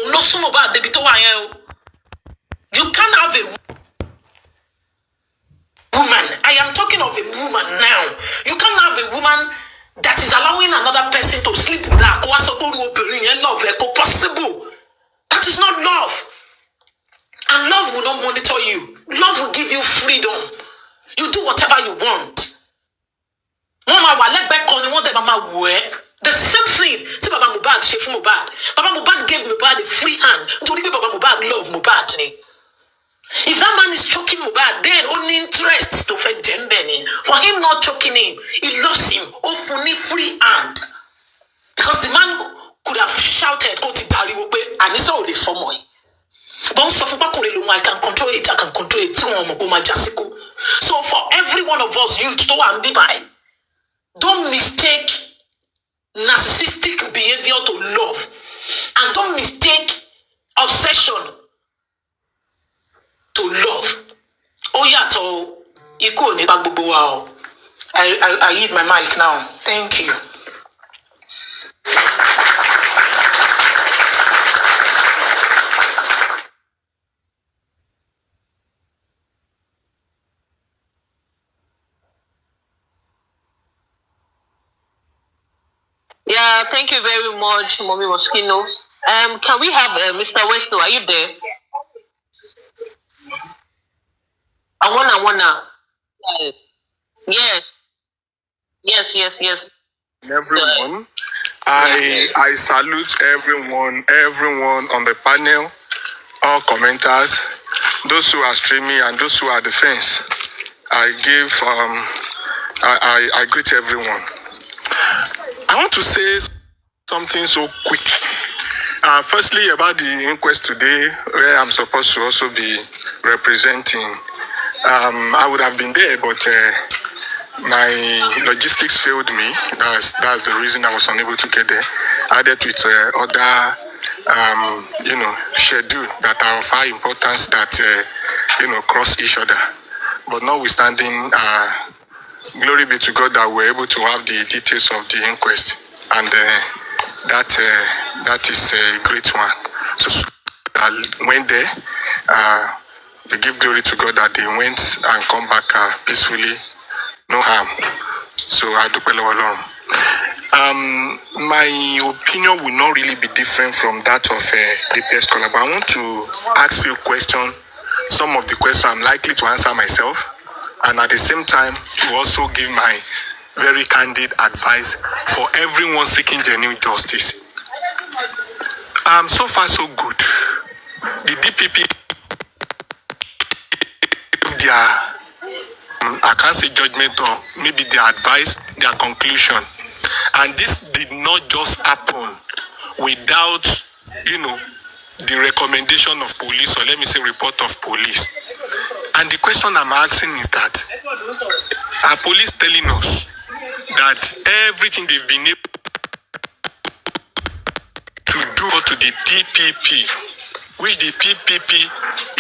No sooner about baby to you can't have a woman. I am talking of a woman now. You can't have a woman that is allowing another person to sleep with her. Possible. That is not love. And love will not monitor you. Love will give you freedom. You do whatever you want. Mama, the same thing. See, Baba Mubad, Chef Mubad. Baba Mubad gave Mubad a free hand. To leave Baba Mubad love Mubad. If that man is choking Mubad, then only interest to fed Jembeni. For him not choking him, he lost him. Often free hand. Because the man could have shouted, go to Taliwope, and it's all the form. I can control it, I can control it. So for every one of us, you to and be by, don't mistake narcissistic behavior to love. And don't mistake obsession to love. Oh yeah, I hit my mic now. Thank you. Yeah, thank you very much, Mommy Moschino. Can we have Mr. Westo? Are you there? I wanna. Yes. Everyone, I salute everyone on the panel, all commenters, those who are streaming and those who are the fans. I greet everyone. I want to say something so quick. Firstly, about the inquest today, where I'm supposed to also be representing. I would have been there, but my logistics failed me. That's the reason I was unable to get there. Added with other, schedule that are of high importance that, cross each other. But notwithstanding, glory be to God that we're able to have the details of the inquest, and that is a great one. So I went there. We give glory to God that they went and come back peacefully, no harm. So I do along. My opinion will not really be different from that of the peer scholar, but I want to ask you a question. Some of the questions I'm likely to answer myself, and at the same time to also give my very candid advice for everyone seeking genuine justice. So far so good. The DPP, I can't say judgment or maybe their advice, their conclusion. And this did not just happen without, the recommendation of police, or let me say report of police. And the question I'm asking is that, are police telling us that everything they've been able to do to the PPP, which the PPP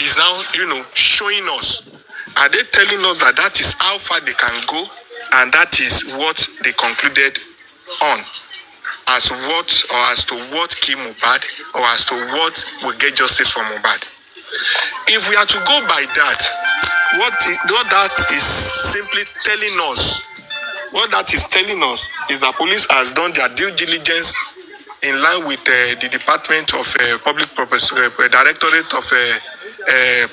is now, showing us, are they telling us that that is how far they can go, and that is what they concluded on, as to what killed Mohbad, or as to what will get justice for Mohbad? If we are to go by that, what that is simply telling us, is that police has done their due diligence in line with the Department of Directorate of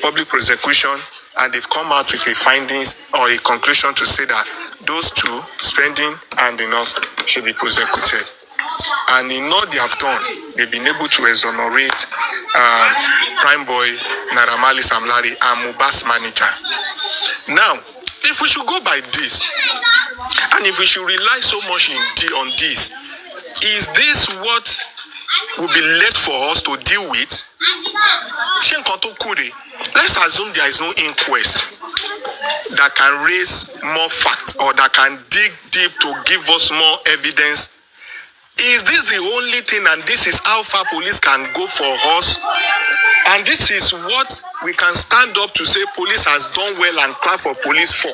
Public Prosecution, and they've come out with a findings or a conclusion to say that those two, Spending and Enough, should be prosecuted. And in all they have done, they've been able to exonerate Prime Boy, Naira Marley Sam Larry, and Mohbad's manager. Now, if we should go by this, and if we should rely so much on this, is this what will be left for us to deal with? Let's assume there is no inquest that can raise more facts or that can dig deep to give us more evidence. Is this the only thing, and this is how far police can go for us? And this is what we can stand up to say police has done well and clap for police for.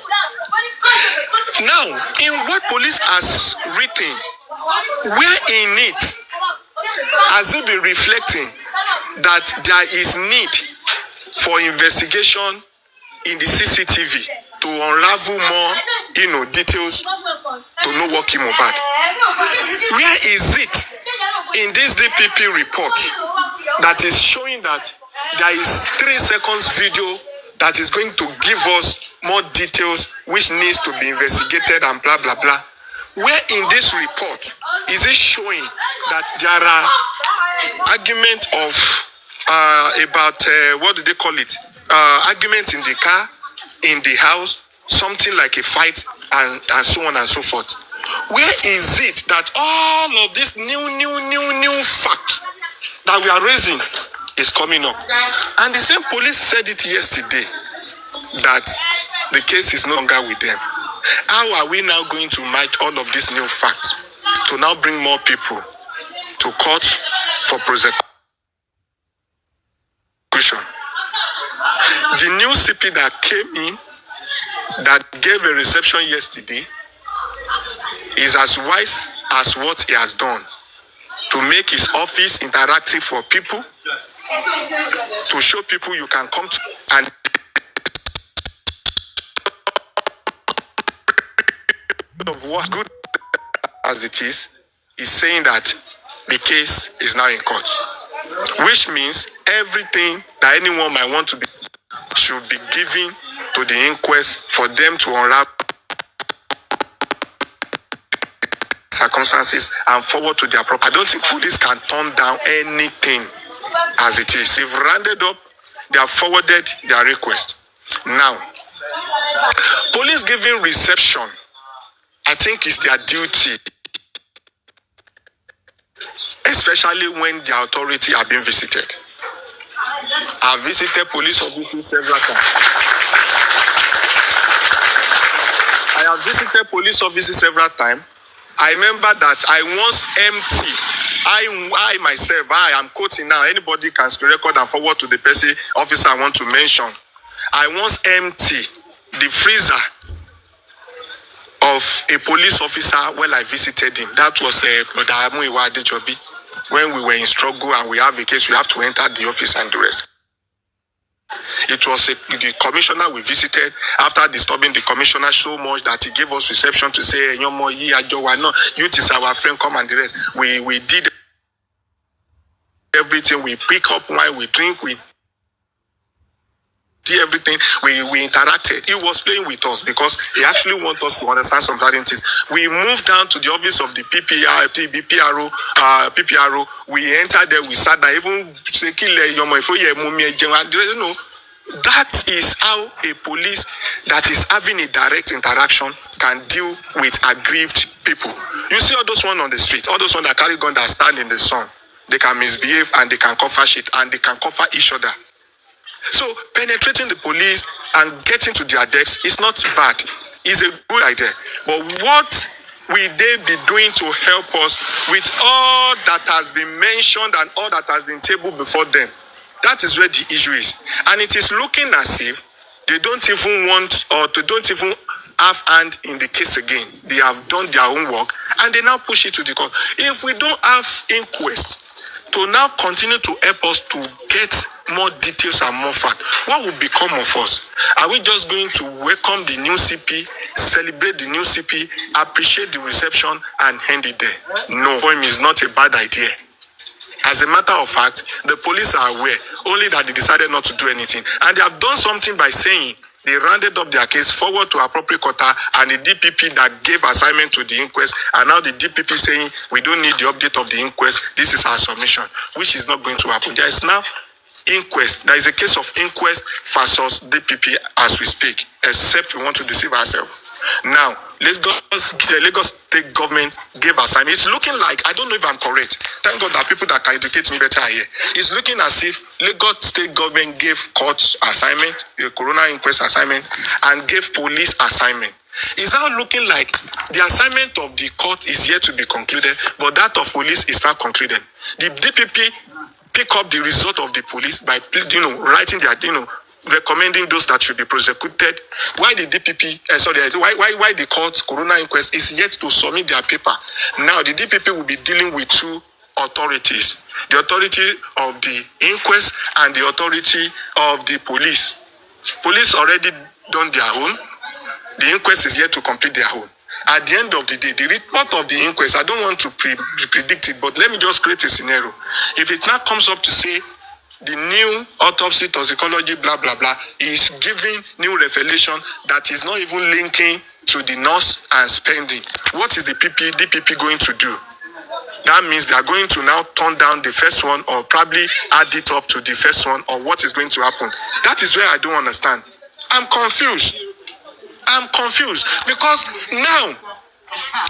Now, in what police has written, where in it has it been reflecting that there is need for investigation in the CCTV to unravel more, details to know what came about. Where is it in this DPP report that is showing that there is 3 seconds video that is going to give us more details which needs to be investigated and blah blah blah? Where in this report is it showing that there are arguments of about what do they call it? Arguments in the car, in the house, something like a fight, and so on and so forth. Where is it that all of this new fact that we are raising is coming up? And the same police said it yesterday that the case is no longer with them. How are we now going to match all of these new facts to now bring more people to court for prosecution? The new CP that came in, that gave a reception yesterday, is as wise as what he has done to make his office interactive for people, to show people you can come to, and of what's good as it is saying that the case is now in court, which means everything that anyone might want to be should be given to the inquest for them to unravel circumstances and forward to their proper. I don't think police can turn down anything as it is. They've rounded up, they have forwarded their request. Now, police giving reception, I think, is their duty, especially when the authority are being visited. I've visited police offices several times. I have visited police offices several times. I remember that I once empty. I myself, I am quoting now. Anybody can screen record and forward to the person officer I want to mention. I once empty the freezer of a police officer when I visited him. That was when we were in struggle and we have a case, we have to enter the office and the rest. It was the commissioner we visited. After disturbing the commissioner so much that he gave us reception to say, youth is our friend, come and the rest. We did everything. We pick up wine, we drink, we did everything. We interacted. He was playing with us because he actually wanted us to understand some certain things. We moved down to the office of the PPRO. We entered there, we sat there, even that is how a police that is having a direct interaction can deal with aggrieved people. You see all those ones on the street, all those ones that carry gun that stand in the sun, they can misbehave and they can cover shit and they can cover each other. So penetrating the police and getting to their decks is not bad. It's a good idea. But what will they be doing to help us with all that has been mentioned and all that has been tabled before them? That is where the issue is. And it is looking as if they don't even want, or they don't even have hand in the case again. They have done their own work and they now push it to the court. If we don't have inquest to now continue to help us to get more details and more fact, what will become of us? Are we just going to welcome the new CP, celebrate the new CP, appreciate the reception and end it there? No, for him is not a bad idea. As a matter of fact, the police are aware, only that they decided not to do anything. And they have done something by saying they rounded up their case forward to appropriate quarter, and the DPP that gave assignment to the inquest, and now the DPP saying we don't need the update of the inquest, this is our submission, which is not going to happen. There is now inquest. There is a case of inquest versus DPP as we speak, except we want to deceive ourselves. Now, the Lagos state government gave assignment. It's looking like, I don't know if I'm correct. Thank God that people that can educate me better are here. It's looking as if Lagos state government gave courts assignment, the corona inquest assignment, and gave police assignment. It's now looking like the assignment of the court is yet to be concluded, but that of police is not concluded. The DPP pick up the result of the police by, writing their, recommending those that should be prosecuted. Why the DPP, why the court corona inquest is yet to submit their paper. Now the DPP will be dealing with two authorities. the authority of the inquest and the authority of the police. Police already done their own. The inquest is yet to complete their own. At the end of the day, the report of the inquest, I don't want to predict it, but let me just create a scenario. If it now comes up to say the new autopsy, toxicology, blah, blah, blah, is giving new revelation that is not even linking to the nurse and spending, what is the DPP going to do? That means they are going to now turn down the first one or probably add it up to the first one, or what is going to happen? That is where I don't understand. I'm confused because now,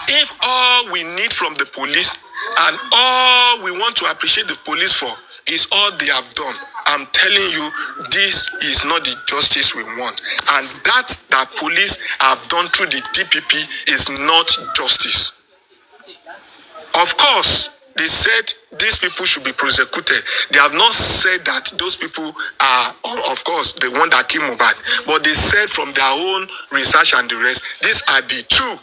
if all we need from the police and all we want to appreciate the police for is all they have done, I'm telling you, this is not the justice we want. And that police have done through the DPP is not justice. Of course, they said these people should be prosecuted. They have not said that those people are, of course, the one that killed Mohbad. But they said from their own research and the rest, these are the two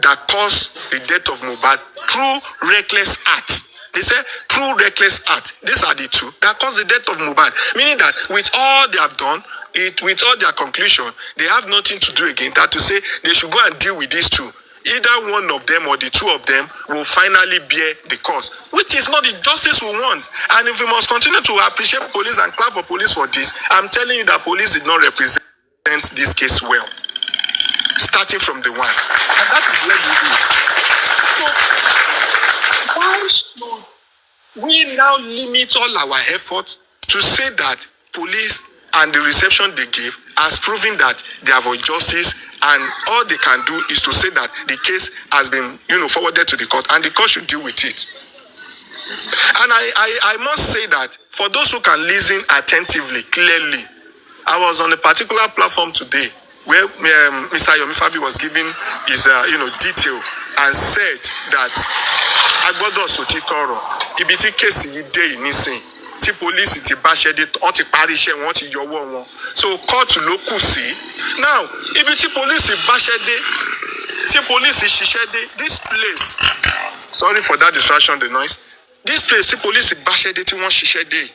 that caused the death of Mohbad through reckless act. They said through reckless act. These are the two that caused the death of Mohbad. Meaning that with all they have done, with all their conclusion, they have nothing to do again that to say they should go and deal with these two. Either one of them or the two of them will finally bear the cause, which is not the justice we want. And if we must continue to appreciate police and clap for police for this, I'm telling you that police did not represent this case well, starting from the one. And that is where we do. So, why should we now limit all our efforts to say that police and the reception they give has proven that they have justice, and all they can do is to say that the case has been, forwarded to the court, and the court should deal with it. And I must say that for those who can listen attentively, clearly, I was on a particular platform today where Mr. Yomi Fabi was giving his, detail and said that agbodo sotitoro ibi tí case yìí dé yìí nísìn tí police ti bá ṣe dé wọ́n ti parí iṣẹ́ wọn ti yọwọ́ wọn, so court ló kù sí. Now ibi tí police bá ṣe dé tí police ṣiṣẹ́ dé, this place, sorry for that distraction, the noise, this place tí police bá ṣe dé tí wọ́n ṣiṣẹ́ dé,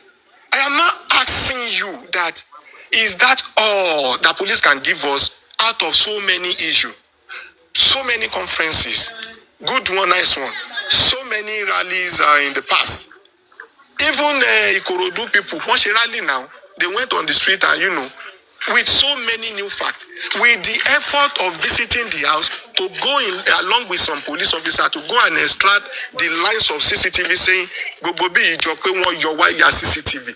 I am not asking you that is that all that police can give us out of so many issues, so many conferences, good one, nice one, so many rallies in the past. Even Ikorodu people, once they rally now, they went on the street and, with so many new facts, with the effort of visiting the house, to go in along with some police officer to go and extract the lines of CCTV saying, Bobobi Ijope won your wire CCTV.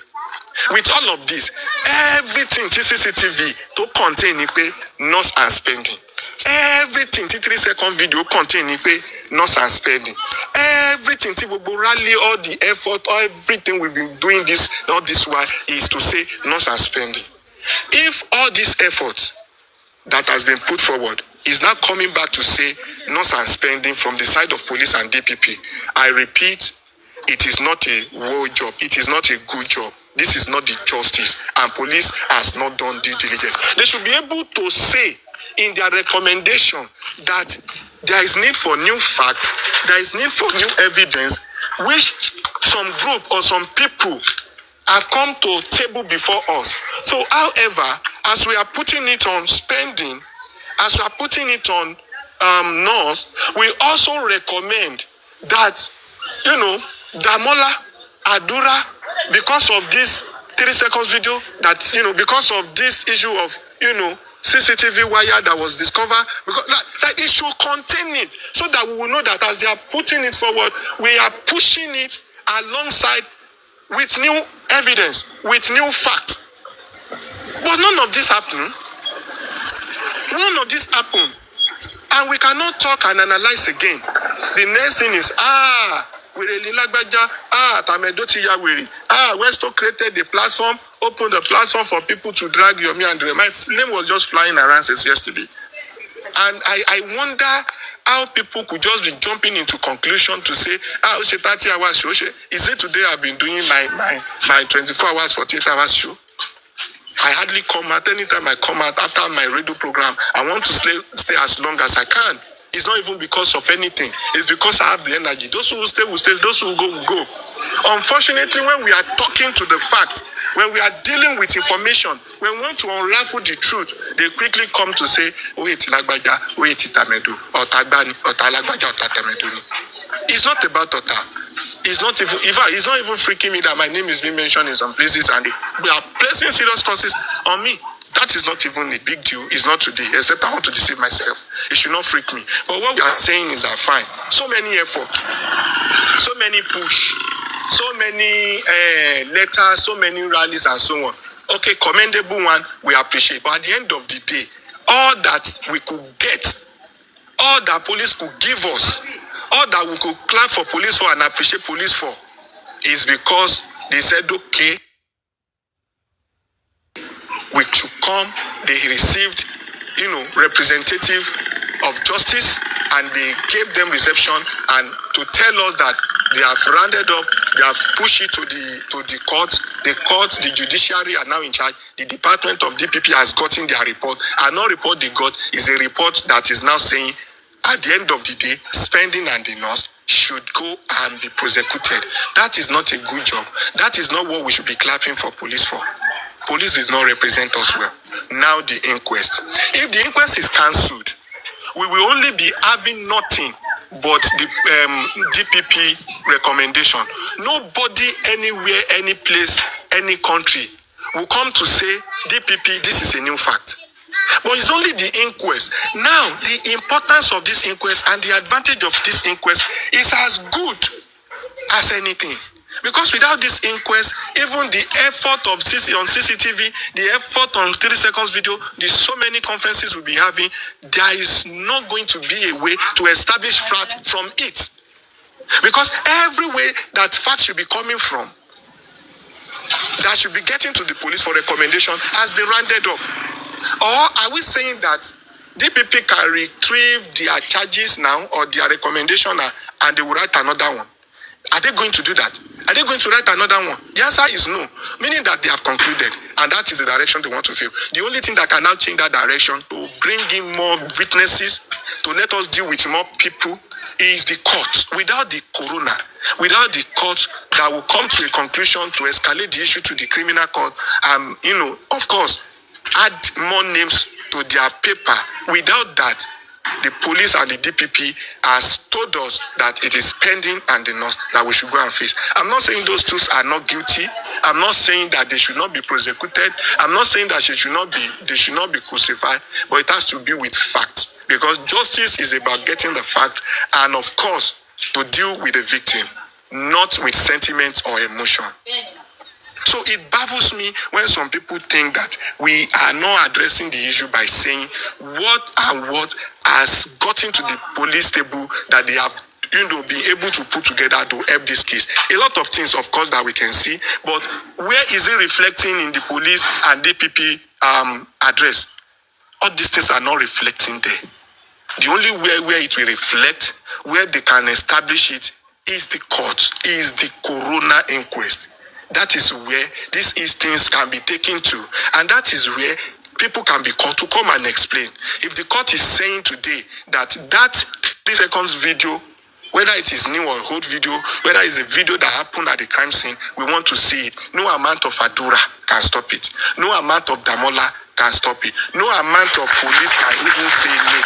With all of this, everything CCTV to contain nurse and spending. Everything 3-second video contain nurse and spending. Everything rally, all the effort, everything we've been doing this, all this while is to say nurse and spending. If all this effort that has been put forward is now coming back to say nurse and spending from the side of police and DPP, I repeat, it is not a well job. It is not a good job. This is not the justice, and police has not done due diligence. They should be able to say in their recommendation that there is need for new facts, there is need for new evidence, which some group or some people have come to table before us. So, however, as we are putting it on spending, as we are putting it on nurse, we also recommend that, Damola, Adura, because of this 3 seconds video, that, because of this issue of, CCTV wire that was discovered, because that it should contain it, so that we will know that as they are putting it forward, we are pushing it alongside with new evidence, with new facts. But none of this happened. None of this happened. And we cannot talk and analyze again. The next thing is, Westo created the platform, opened the platform for people to drag Yomi and my name was just flying around since yesterday. And I wonder how people could just be jumping into conclusion to say, 30 hours show. Is it today I've been doing my 24 hours, 48 hours show? I hardly come out. Anytime I come out after my radio program, I want to stay as long as I can. It's not even because of anything. It's because I have the energy. Those who will stay will stay. Those who will go will go. Unfortunately, when we are talking to the fact, when we are dealing with information, when we want to unravel the truth, they quickly come to say, wait, Lagbaja, wait, Tamedu, or Tagbani, or Talagbaja, or Tatameduni. It's not about Ota. It's not even, in fact, it's not even freaking me that my name is being mentioned in some places and they are placing serious curses on me. That is not even a big deal. It's not today, except I want to deceive myself. It should not freak me. But what we are saying is that fine. So many efforts, so many push, so many letters, so many rallies and so on. Okay, commendable one, we appreciate. But at the end of the day, all that we could get, all that police could give us, all that we could clap for police for and appreciate police for is because they said, okay, we should come. They received, representative of justice, and they gave them reception and to tell us that they have rounded up, they have pushed it to the court. The court, the judiciary are now in charge. The Department of DPP has gotten their report. And no report they got is a report that is now saying, at the end of the day, spending and the nurse should go and be prosecuted. That is not a good job. That is not what we should be clapping for police for. Police does not represent us well. Now the inquest. If the inquest is cancelled, we will only be having nothing but the DPP recommendation. Nobody anywhere, any place, any country will come to say, DPP, this is a new fact. But it's only the inquest. Now, the importance of this inquest and the advantage of this inquest is as good as anything. Because without this inquest, even the effort of on CCTV, the effort on 30 seconds video, there's so many conferences we'll be having, there is not going to be a way to establish fact from it. Because every way that fact should be coming from, that should be getting to the police for recommendation, has been rounded up. Or are we saying that DPP can retrieve their charges now or their recommendation and they will write another one? Are they going to do that? Are they going to write another one? The answer is no, meaning that they have concluded, and that is the direction they want to feel. The only thing that can now change that direction to bring in more witnesses, to let us deal with more people, is the court. Without the corona, without the court that will come to a conclusion to escalate the issue to the criminal court, of course, add more names to their paper. Without that, the police and the DPP has told us that it is pending and the nurse that we should go and face. I'm not saying those two are not guilty. I'm not saying that they should not be prosecuted. I'm not saying that they should not be crucified, but it has to be with facts. Because justice is about getting the fact and, of course, to deal with the victim, not with sentiment or emotion. So it baffles me when some people think that we are not addressing the issue by saying what has gotten to the police table that they have been able to put together to help this case. A lot of things, of course, that we can see, but where is it reflecting in the police and DPP address? All these things are not reflecting there. The only where it will reflect, where they can establish it, is the court, is the corona inquest. That is where these things can be taken to. And that is where people can be called to come and explain. If the court is saying today that 3 seconds video, whether it is new or old video, whether it's a video that happened at the crime scene, we want to see it. No amount of Adura can stop it. No amount of Damola can stop it. No amount of police can even say no.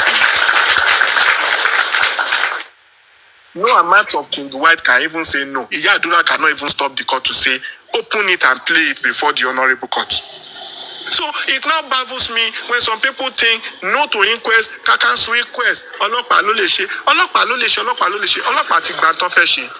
No amount of King White can even say no. Iya Adura cannot even stop the court to say, open it and play it before the honorable court. So it now baffles me when some people think no to inquest, cancel inquest, ọlọ́pàá ló lè ṣe, ọlọ́pàá ló lè ṣe, ọlọ́pàá ló lè ṣe, ọlọ́pàá ti gbà tán fẹ́ ṣe.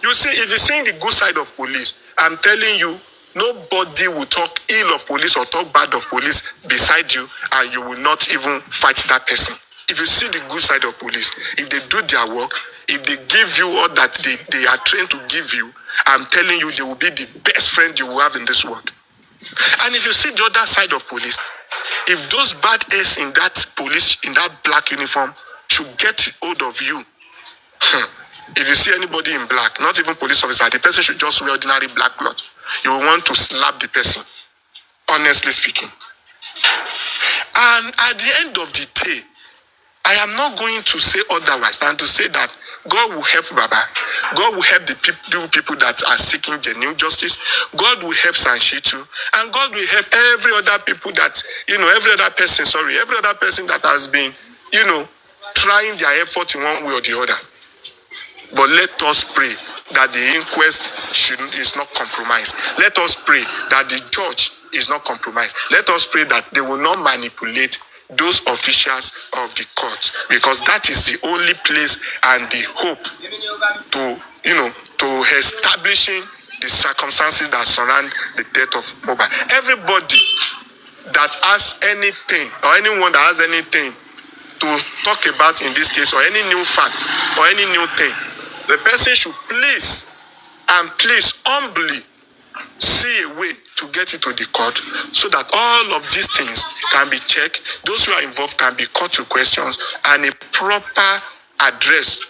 You see, if you're saying the good side of police, I'm telling you, nobody will talk ill of police or talk bad of police beside you, and you will not even fight that person. If you see the good side of police, if they do their work, if they give you all that they are trained to give you, I'm telling you, they will be the best friend you will have in this world. And if you see the other side of police, if those bad eggs in that police, in that black uniform, should get hold of you, if you see anybody in black, not even police officer, the person should just wear ordinary black cloth. You will want to slap the person, honestly speaking. And at the end of the day, I am not going to say otherwise than to say that God will help Baba. God will help the people that are seeking genuine justice. God will help Shittu. And God will help every other people that, every other person that has been, trying their effort in one way or the other. But let us pray that the inquest is not compromised. Let us pray that the judge is not compromised. Let us pray that they will not manipulate those officials of the court, because that is the only place and the hope to establishing the circumstances that surround the death of Mohbad. Everybody that has anything, or anyone that has anything to talk about in this case, or any new fact or any new thing, the person should please humbly see a way to get it to the court, so that all of these things can be checked, those who are involved can be called to questions, and a proper address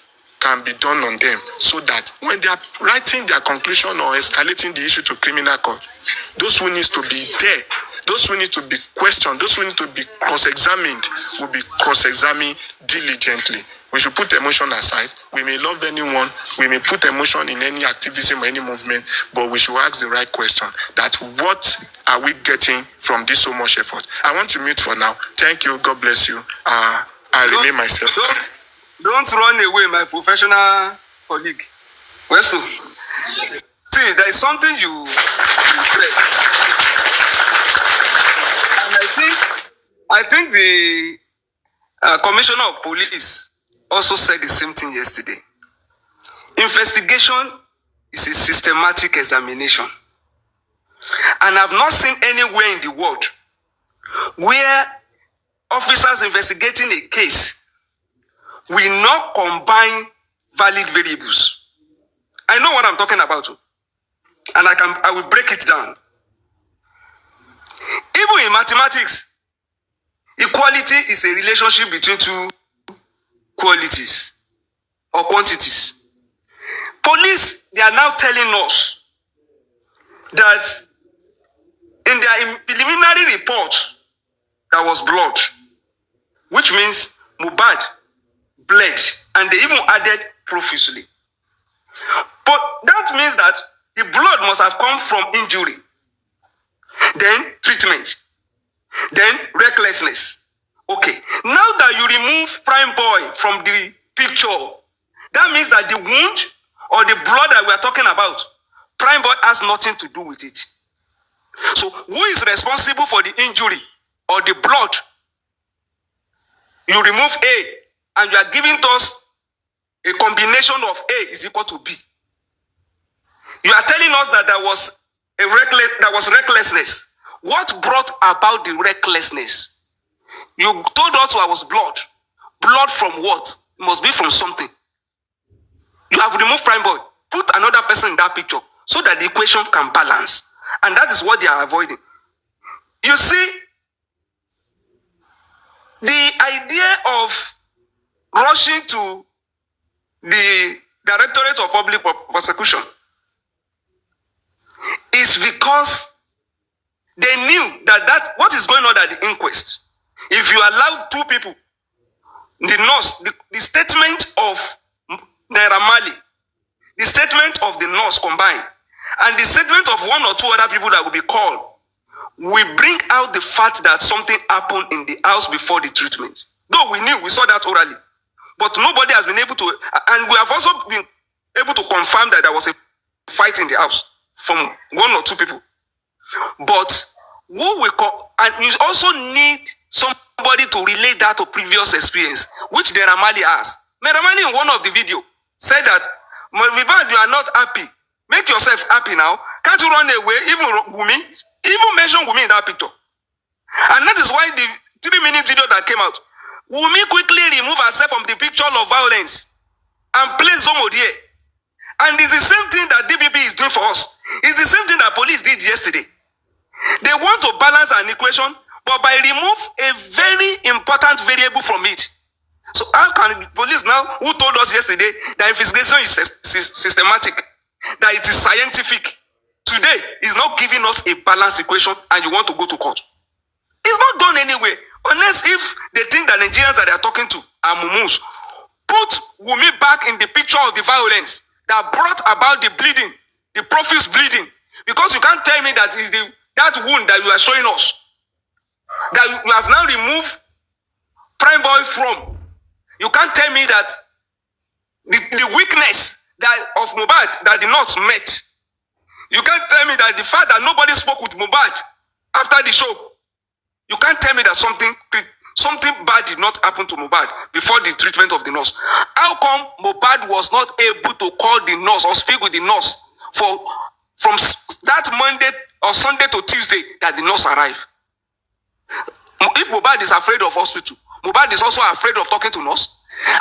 can be done on them, so that when they are writing their conclusion or escalating the issue to criminal court, those who need to be there, those who need to be questioned, those who need to be cross-examined will be cross-examined diligently. We should put emotion aside. We may love anyone, we may put emotion in any activism or any movement, but we should ask the right question, that what are we getting from this so much effort? I want to mute for now. Thank you. God bless you. I remain myself. Don't run away, my professional colleague. Westu, see, there is something you said. And I think the commissioner of police also said the same thing yesterday. Investigation is a systematic examination. And I've not seen anywhere in the world where officers investigating a case will not combine valid variables. I know what I'm talking about, and I will break it down. Even in mathematics, equality is a relationship between two qualities or quantities. Police, they are now telling us that in their preliminary report, there was blood, which means Mohbad bled, and they even added profusely. But that means that the blood must have come from injury, then treatment, then recklessness. Okay, now that you remove Prime Boy from the picture, that means that the wound or the blood that we are talking about, Prime Boy has nothing to do with it. So who is responsible for the injury or the blood? You remove A, and you are giving us a combination of A is equal to B. You are telling us that there was recklessness. What brought about the recklessness? You told us there was blood. Blood from what? It must be from something. You have removed Prime Boy. Put another person in that picture so that the equation can balance. And that is what they are avoiding. You see, the idea of rushing to the Directorate of Public Prosecution is because they knew that what is going on at the inquest, if you allow two people, the nurse, the statement of Naira Marley, the statement of the nurse combined, and the statement of one or two other people that will be called, will bring out the fact that something happened in the house before the treatment. Though we saw that orally. But nobody has been able to, and we have also been able to confirm that there was a fight in the house from one or two people. But who will call, and you also need somebody to relate that to previous experience, which Naira Marley has. Naira Marley in one of the video said that, Mohbad, you are not happy. Make yourself happy now. Can't you run away? Even Wunmi, even mention Wunmi in that picture. And that is why the 3-minute video that came out, Wunmi quickly removed herself from the picture of violence and placed Zomo there. And it's the same thing that DPP is doing for us. It's the same thing that police did yesterday. They want to balance an equation, but by remove a very important variable from it. So how can the police now, who told us yesterday that investigation is systematic, that it is scientific, today is not giving us a balanced equation and you want to go to court? It's not done anyway. Unless if they think that Nigerians that they are talking to are mumus. Put Wunmi back in the picture of the violence that brought about the bleeding, the profuse bleeding. Because you can't tell me that is that wound that you are showing us, that you have now removed Prime Boy from. You can't tell me that the weakness that of Mohbad that the North met. You can't tell me that the fact that nobody spoke with Mohbad after the show. You can't tell me that something bad did not happen to Mohbad before the treatment of the nurse. How come Mohbad was not able to call the nurse or speak with the nurse from that Monday or Sunday to Tuesday that the nurse arrived? If Mohbad is afraid of hospital, Mohbad is also afraid of talking to nurse.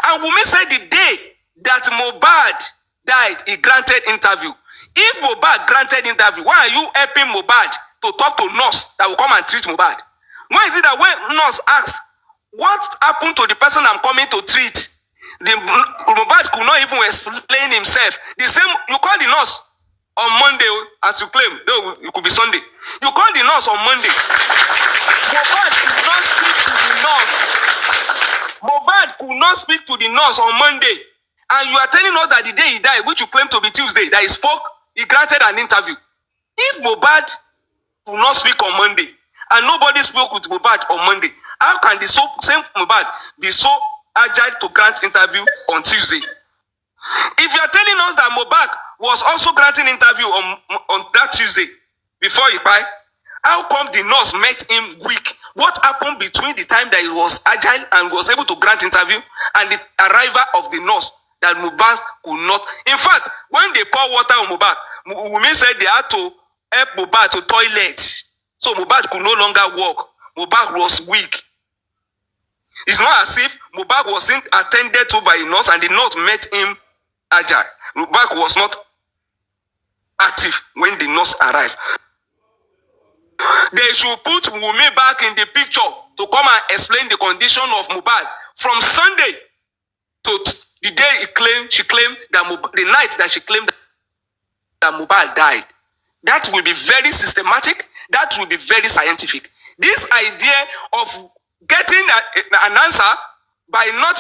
And Wunmi said the day that Mohbad died, he granted interview. If Mohbad granted interview, why are you helping Mohbad to talk to nurse that will come and treat Mohbad? Why is it that when nurse asks, what happened to the person I'm coming to treat, the Mohbad could not even explain himself? The same, you call the nurse on Monday, as you claim, though it could be Sunday. You call the nurse on Monday. Mohbad could not speak to the nurse. Mohbad could not speak to the nurse on Monday. And you are telling us that the day he died, which you claim to be Tuesday, that he spoke, he granted an interview. If Mohbad could not speak on Monday, and nobody spoke with Mohbad on Monday, how can the same Mohbad be so agile to grant interview on Tuesday? If you are telling us that Mohbad was also granting interview on that Tuesday before he died, how come the nurse met him weak? What happened between the time that he was agile and was able to grant interview and the arrival of the nurse that Mohbad could not? In fact, when they pour water on Mohbad, Wunmi said they had to help Mohbad to toilet. So Mohbad could no longer walk. Mohbad was weak. It's not as if Mohbad wasn't attended to by a nurse and the nurse met him agile. Mohbad was not active when the nurse arrived. They should put Wunmi back in the picture to come and explain the condition of Mohbad from Sunday to the day she claimed that the night that she claimed that Mohbad died. That will be very systematic. That will be very scientific. This idea of getting an answer by not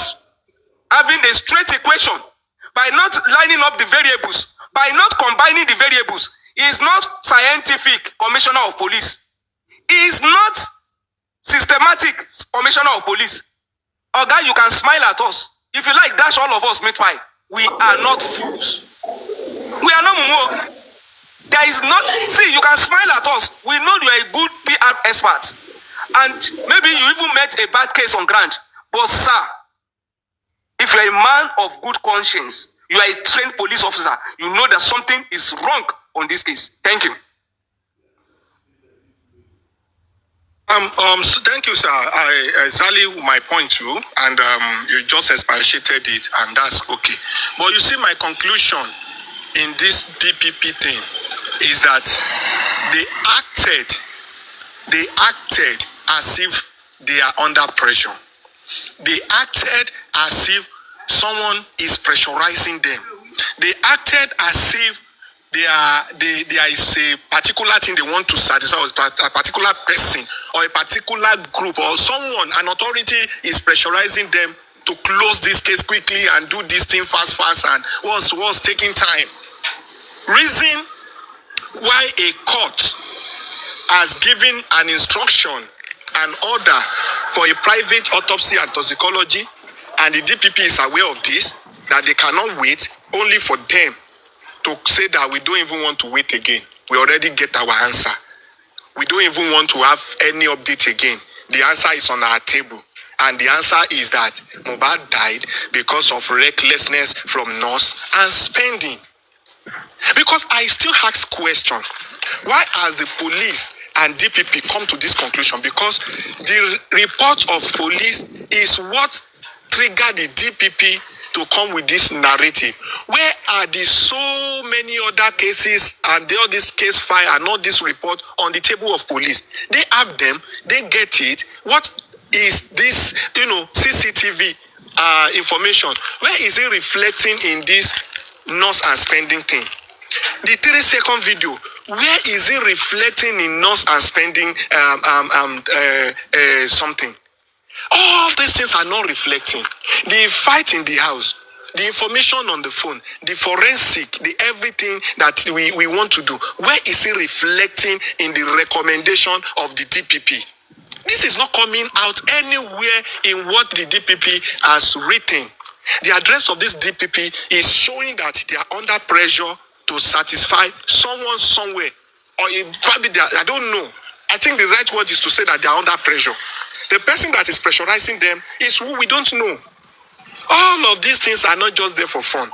having a straight equation, by not lining up the variables, by not combining the variables, is not scientific, Commissioner of Police. Is not systematic, Commissioner of Police. Oga, you can smile at us. If you like, dash all of us meat pie. We are not fools. We are not more. There is not, see, you can smile at us. We know you are a good PR expert. And maybe you even met a bad case on ground. But sir, if you are a man of good conscience, you are a trained police officer, you know that something is wrong on this case. Thank you. So thank you, sir. I exactly my point too, and you just expatiated it, and that's okay. But you see, my conclusion in this DPP thing is that they acted as if they are under pressure. They acted as if someone is pressurizing them. They acted as if there is a particular thing they want to satisfy, a particular person or a particular group or someone, an authority is pressurizing them to close this case quickly and do this thing fast and was taking time. Reason why a court has given an instruction, an order for a private autopsy and toxicology, and the DPP is aware of this, that they cannot wait, only for them to say that we don't even want to wait again. We already get our answer. We don't even want to have any update again. The answer is on our table. And the answer is that Mohbad died because of recklessness from nurse and spending. Because I still ask question, why has the police and DPP come to this conclusion? Because the report of police is what triggered the DPP to come with this narrative. Where are the so many other cases and all this case file and all this report on the table of police? They have them, they get it. What is this, CCTV information? Where is it reflecting in this nurse and spending thing? The 3-second video, Where is it reflecting in us and spending something? All these things are not reflecting. The fight in the house, the information on the phone, the forensic, the everything that we want to do, where is it reflecting in the recommendation of the DPP? This is not coming out anywhere in what the DPP has written. The address of this DPP is showing that they are under pressure to satisfy someone somewhere. Or probably they are, I don't know. I think the right word is to say that they are under pressure. The person that is pressurizing them is who we don't know. All of these things are not just there for fun.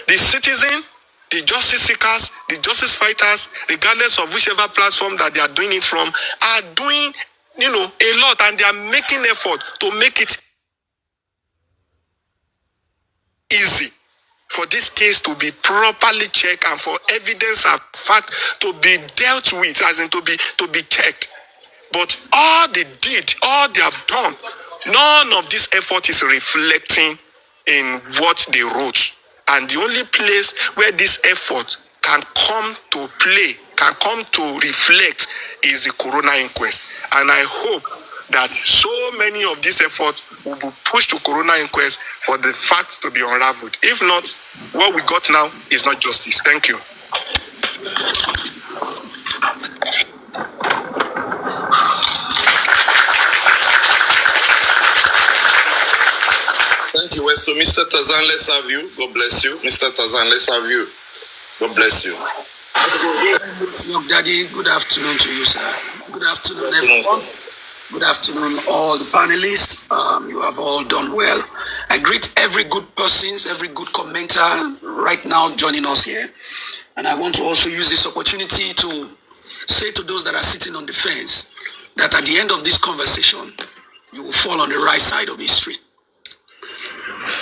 The citizen, the justice seekers, the justice fighters, regardless of whichever platform that they are doing it from, are doing, a lot, and they are making effort to make it easy for this case to be properly checked and for evidence and fact to be dealt with, as in to be checked. But all they did, all they have done, none of this effort is reflecting in what they wrote. And the only place where this effort can come to play, can come to reflect, is the Corona Inquest. And I hope that so many of these efforts will be pushed to Corona Inquest for the facts to be unraveled. If not, what we got now is not justice. Thank you. Thank you, Westo. Mr. Tazan, let's have you. God bless you. Mr. Tazan, let's have you. God bless you. Look, Daddy, good afternoon to you, sir. Good afternoon, everyone. Good afternoon, all the panelists. You have all done well. I greet every good person, every good commenter right now joining us here. And I want to also use this opportunity to say to those that are sitting on the fence that at the end of this conversation, you will fall on the right side of history.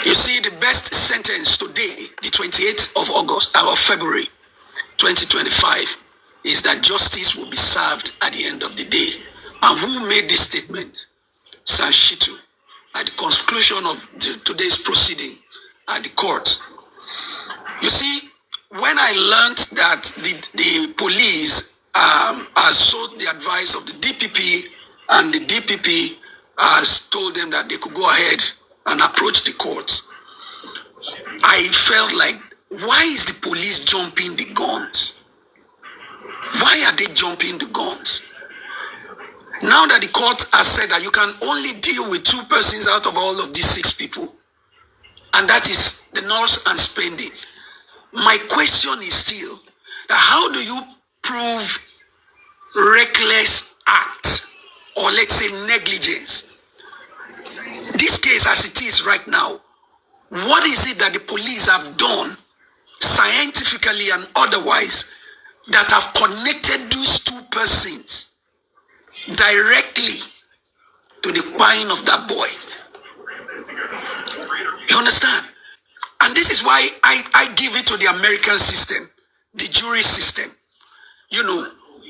You see, the best sentence today, the 28th of February 2025, is that justice will be served at the end of the day. And who made this statement? Shittu, at the conclusion of today's proceeding at the court. You see, when I learned that the police has sought the advice of the DPP, and the DPP has told them that they could go ahead and approach the courts, I felt like, why is the police jumping the guns? Why are they jumping the guns? Now that the court has said that you can only deal with 2 persons out of all of these 6 people, and that is the nurse and spending, my question is still that how do you prove reckless act, or let's say negligence? This case as it is right now, what is it that the police have done scientifically and otherwise that have connected those 2 persons directly to the buying of that boy? You understand? And this is why I give it to the American system, the jury system,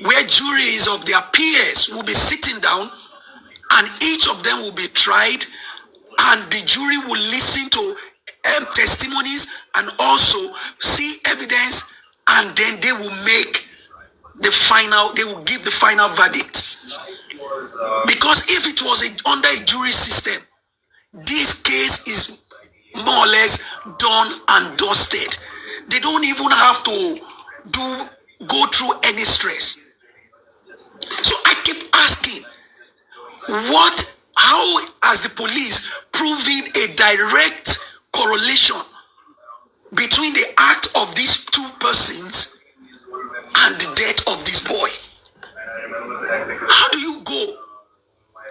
where juries of their peers will be sitting down and each of them will be tried, and the jury will listen to testimonies and also see evidence, and then they will make they will give the final verdict. Because if it was under a jury system, this case is more or less done and dusted. They don't even have to go through any stress. So I keep asking, how has the police proven a direct correlation between the act of these 2 persons and the death of this boy? How do you go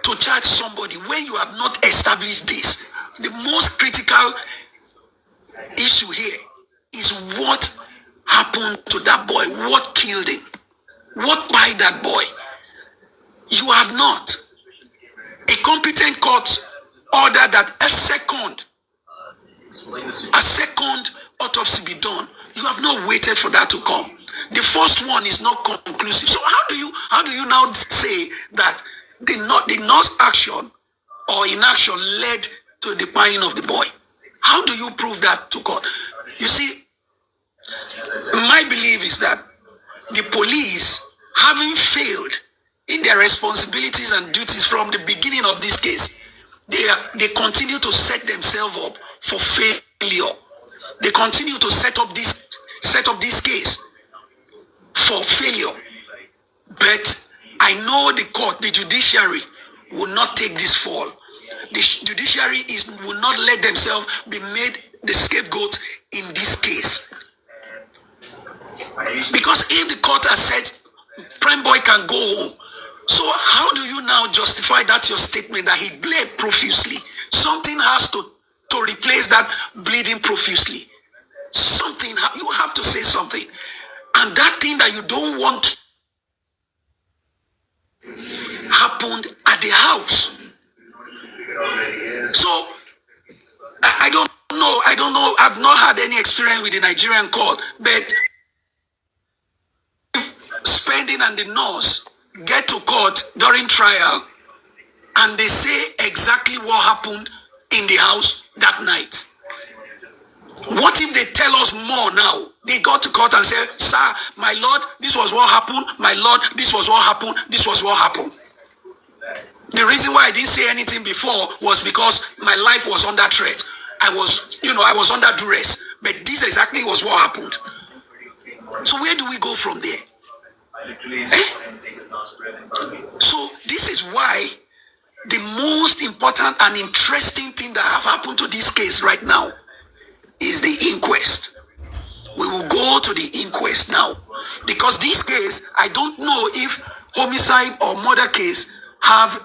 to charge somebody when you have not established this? The most critical issue here is what happened to that boy, what killed him, what by that boy. You have not. A competent court ordered that a second autopsy be done. You have not waited for that to come. The first one is not conclusive. So how do you now say that the nurse action or inaction led to the buying of the boy? How do you prove that to court? You see, my belief is that the police, having failed in their responsibilities and duties from the beginning of this case, they continue to set themselves up for failure. They continue to set up this case for failure. But I know the court, the judiciary, will not take this fall. The judiciary will not let themselves be made the scapegoat in this case. Because if the court has said Prime Boy can go home, so how do you now justify that your statement that he bled profusely? Something has to replace that bleeding profusely. Something, you have to say something. And that thing that you don't want happened at the house. So I don't know, I've not had any experience with the Nigerian court, but if Spending and the nurse get to court during trial and they say exactly what happened in the house that night, what if they tell us more now? They got to court and say, sir, my lord, this was what happened. My lord, this was what happened. This was what happened. The reason why I didn't say anything before was because my life was under threat. I was under duress. But this exactly was what happened. So where do we go from there? So this is why the most important and interesting thing that have happened to this case right now is the inquest. We will go to the inquest now, because this case, I don't know if homicide or murder case have